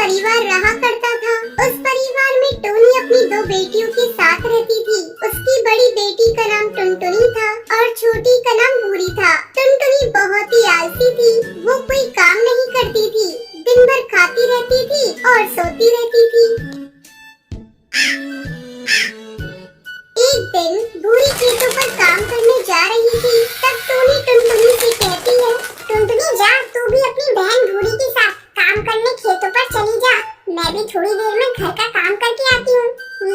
परिवार रहा करता था। उस परिवार में टोनी अपनी 2 बेटियों के साथ रहती थी। उसकी बड़ी बेटी का नाम टुनटुनी था और छोटी का नाम भूरी था। टुनटुनी बहुत ही आलसी थी। वो कोई काम नहीं करती थी, दिन भर खाती रहती थी और सोती रहती थी। एक दिन भूरी खेतों पर काम करने जा रही थी। तब टोनी टुनटुनी से कहती है, टुनटुनी जा, तू भी अपनी बहन भूरी के साथ काम करने खेतों पर चली जा। मैं भी थोड़ी देर में घर का काम करके आती हूँ।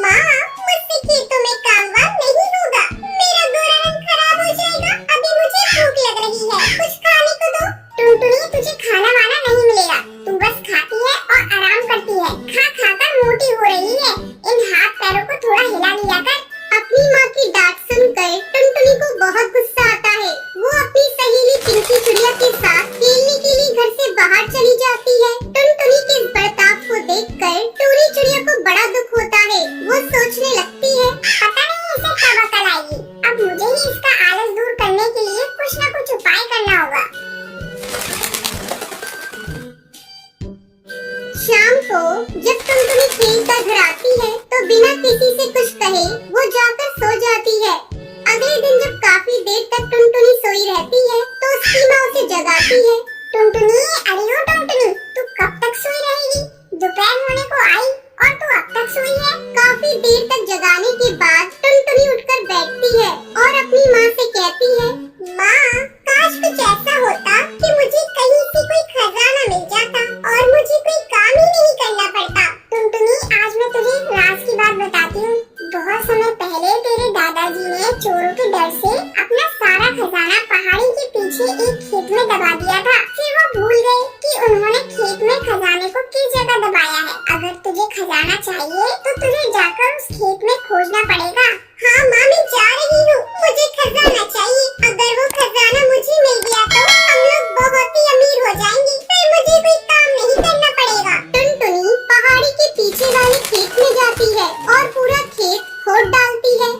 माँ, मुझसे खेतों में काम वाम नहीं होगा। मेरा गोरा रंग खराब हो जाएगा। अभी मुझे भूख लग रही है, कुछ खाने को दो। टुनटुनी, तुझे खाना वाना नहीं मिलेगा। तू बस खाती है और आराम करती है। खा खा कर मोटी हो रही है। इन हाथ पैरों को थोड़ा हिला लिया कर। अपनी माँ की डांट सुनकर टुनटुनी को बहुत गुस्सा आता है। वो अपनी सहेली चिंकी चिड़िया के साथ खेलने के लिए घर से बाहर चली जाती है। टुनटुनी के इस बर्ताव को देखकर टोनी चिड़िया को बड़ा दुख होता है। वो सोचने लगती है, पता नहीं इसे कब अकल आएगी। अब मुझे ही इसका आलस दूर करने के लिए कुछ न कुछ उपाय करना होगा। शाम को जब टुनटुनी खेल कर घर आती है तो बिना किसी से कुछ कहे वो जाकर सो जाती है। अगले दिन जब काफी देर तक टुनटुनी सोई रहती है तो उसकी माँ उसे जगाती है। टुनटुनी, अरे ओ टुनटुनी, तू कब तक सोई रहेगी? दोपहर होने को आई और तू अब तक सोई है। काफी देर तक जगाने के बाद टुनटुनी उठकर बैठती है और अपनी माँ से कहती है, माँ, काश कुछ ऐसा होता कि मुझे कहीं से कोई खजाना मिल जाता और मुझे कोई काम ही नहीं करना पड़ता। टुनटुनी, आज मैं तुझे एक राज की बात बताती हूँ। बहुत समय पहले तेरे दादाजी ने चोरों के डर से अपना सारा खजाना पहाड़ी के पीछे एक खेत में दबा दिया था। फिर वो भूल गए कि उन्होंने खेत में खजाने को किस जगह दबाया है। अगर तुझे खजाना चाहिए तो तुझे जाकर उस खेत में खोजना पड़ेगा। हाँ माँ, मैं जा रही हूँ। मुझे खजाना चाहिए। अगर वो खजाना मुझे मिल गया तो हम लोग बहुत ही अमीर हो जाएंगे। फिर मुझे कोई काम नहीं करना पड़ेगा। टुनटुनी पहाड़ी के पीछे वाले खेत में जाती है और पूरा खेत खोद डालती है,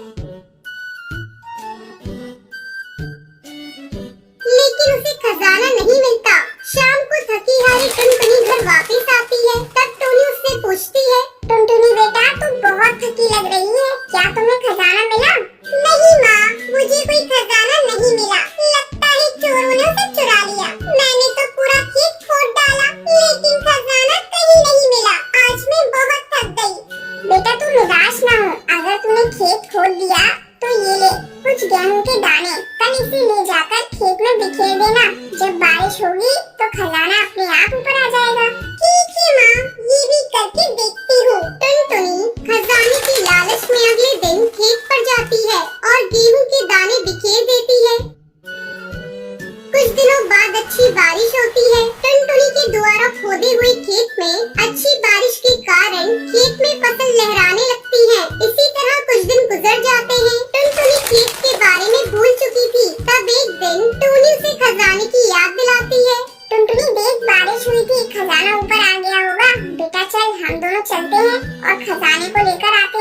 लेकिन उसे खजाना नहीं मिलता। शाम को थकी हारी टुनटुनी घर वापस आती है। तब टोनी उससे पूछती है, टुनटुनी बेटा, तुम बहुत थकी लग रही है, क्या तुम्हें खजाना मिला? नहीं माँ, मुझे कोई खजाना नहीं मिला। लगता है चोरों ने उसे चुरा लिया। मैंने तो पूरा खेत खोद डाला, लेकिन खजाना कहीं नहीं मिला। आज मैं बहुत थक गई। बेटा तू निराश ना हो। अगर तूने खेत खोद दिया तो ये ले कुछ गेहूं के दाने। कल इसे ले जाकर खेत में बिखेर देना। जब बारिश होगी तो खजाना अपने आप ऊपर आ जाएगा। ठीक है माँ, ये भी करके देखती हूँ। टुनटुनी खजाने की लालच में अगले दिन खेत पर जाती है और गेहूं के दाने बिखेर देती है। कुछ दिनों बाद अच्छी बारिश होती है। टुनटुनी के द्वारा खोदे हुए खेत में अच्छी बारिश के कारण खेत में फसल लहराने लगती है। इसी तरह कुछ दिन गुजर जाते हैं। टुनटुनी खेत के बारे में भूल चुकी थी। तब एक दिन टोनी उसे खजाने की याद दिलाती है। टुनटुनी देख, बारिश हुई थी, खजाना ऊपर आ गया होगा। बेटा चल, हम दोनों चलते हैं और खजाने को लेकर आते